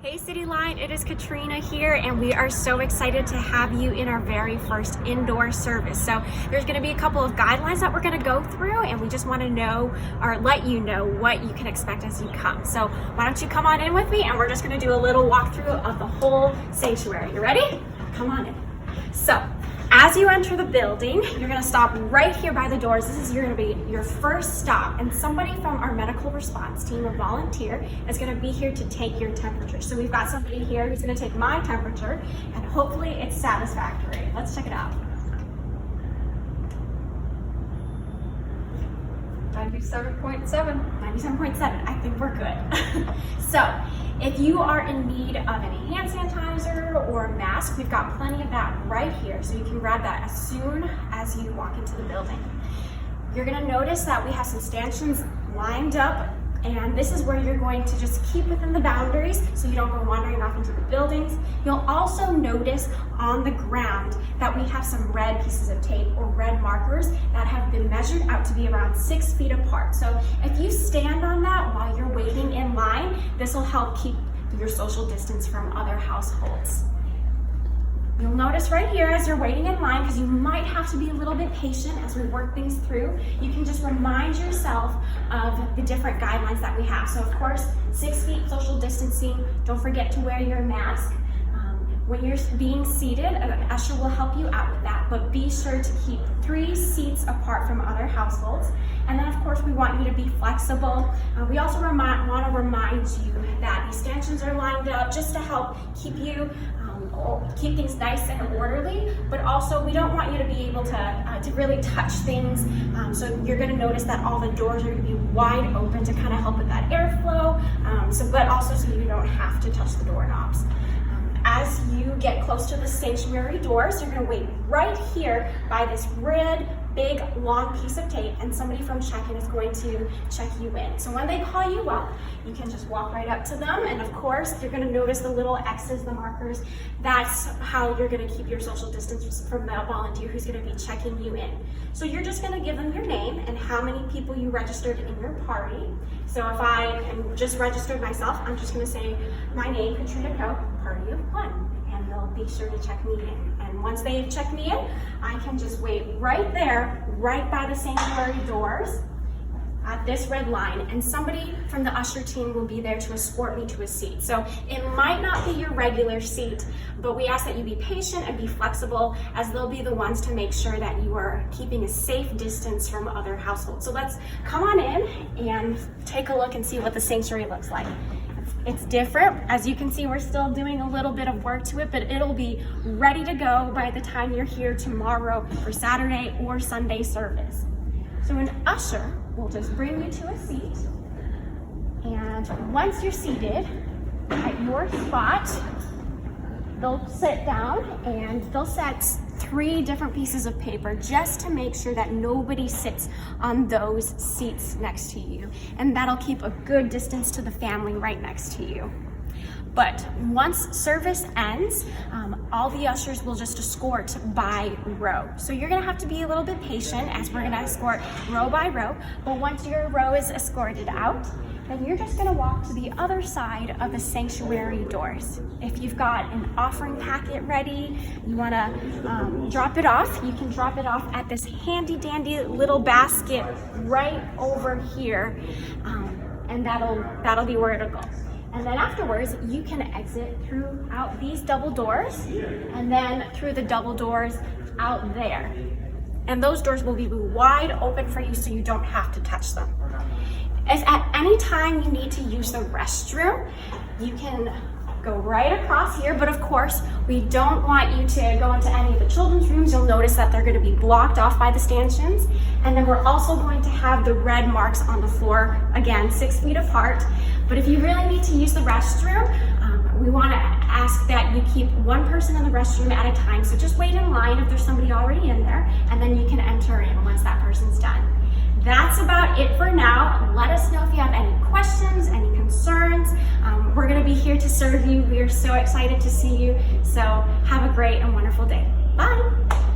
Hey Cityline, it is Katrina here, and we are so excited to have you in our very first indoor service. So there's going to be a couple of guidelines that we're going to go through, and we just want to know or let you know what you can expect as you come. So why don't you come on in with me, and we're just going to do a little walkthrough of the whole sanctuary. You ready? Come on in. So as you enter the building, you're going to stop right here by the doors. This is going to be your first stop, and somebody from our medical response team, a volunteer, is going to be here to take your temperature. So we've got somebody here who's going to take my temperature, and hopefully it's satisfactory. Let's check it out. 97.7. 97.7. I think we're good. So if you are in need of any hand sanitizer or a mask, we've got plenty of that right here. So you can grab that as soon as you walk into the building. You're going to notice that we have some stanchions lined up, and this is where you're going to just keep within the boundaries so you don't go wandering off into the buildings. You'll also notice on the ground that we have some red pieces of tape or red markers that have been measured out to be around 6 feet apart. So if you stand on that while you're waiting in line, this will help keep your social distance from other households. You'll notice right here as you're waiting in line, because you might have to be a little bit patient as we work things through, you can just remind yourself of the different guidelines that we have. So of course, 6 feet social distancing, don't forget to wear your mask. When you're being seated, an usher will help you out with that, but be sure to keep 3 seats apart from other households. And then of course, we want you to be flexible. We also want to remind you that these stanchions are lined up just to help keep things nice and orderly, but also we don't want you to be able to really touch things. So you're going to notice that all the doors are going to be wide open to kind of help with that airflow, but also so you don't have to touch the doorknobs. As you get close to the sanctuary doors, you're going to wait right here by this red, big, long piece of tape, and somebody from check-in is going to check you in. So when they call you up, you can just walk right up to them, and of course, you're going to notice the little X's, the markers. That's how you're going to keep your social distance from the volunteer who's going to be checking you in. So you're just going to give them your name and how many people you registered in your party. So if I am just registered myself, I'm just going to say my name, Katrina Coe, party of 1, and they'll be sure to check me in. And once they've checked me in, I can just wait right there, right by the sanctuary doors at this red line, and somebody from the usher team will be there to escort me to a seat. So it might not be your regular seat, but we ask that you be patient and be flexible, as they'll be the ones to make sure that you are keeping a safe distance from other households. So let's come on in and take a look and see what the sanctuary looks like. It's different. As you can see, we're still doing a little bit of work to it, but it'll be ready to go by the time you're here tomorrow for Saturday or Sunday service. So an usher will just bring you to a seat, and once you're seated at your spot, they'll sit down and they'll set 3 different pieces of paper just to make sure that nobody sits on those seats next to you. And that'll keep a good distance to the family right next to you. But once service ends, all the ushers will just escort by row. So you're gonna have to be a little bit patient as we're gonna escort row by row. But once your row is escorted out, then you're just gonna walk to the other side of the sanctuary doors. If you've got an offering packet ready, you wanna drop it off, you can drop it off at this handy dandy little basket right over here, and that'll be where it'll go. And then afterwards, you can exit throughout these double doors, and then through the double doors out there. And those doors will be wide open for you so you don't have to touch them. If at any time you need to use the restroom, you can go right across here, but of course, we don't want you to go into any of the children's rooms. You'll notice that they're going to be blocked off by the stanchions. And then we're also going to have the red marks on the floor, again, 6 feet apart. But if you really need to use the restroom, we want to ask that you keep 1 person in the restroom at a time. So just wait in line if there's somebody already in there, and then you can enter in once that person's done. That's about it for now. Let us know if you have any questions, any concerns. We're going to be here to serve you. We are so excited to see you. So have a great and wonderful day. Bye.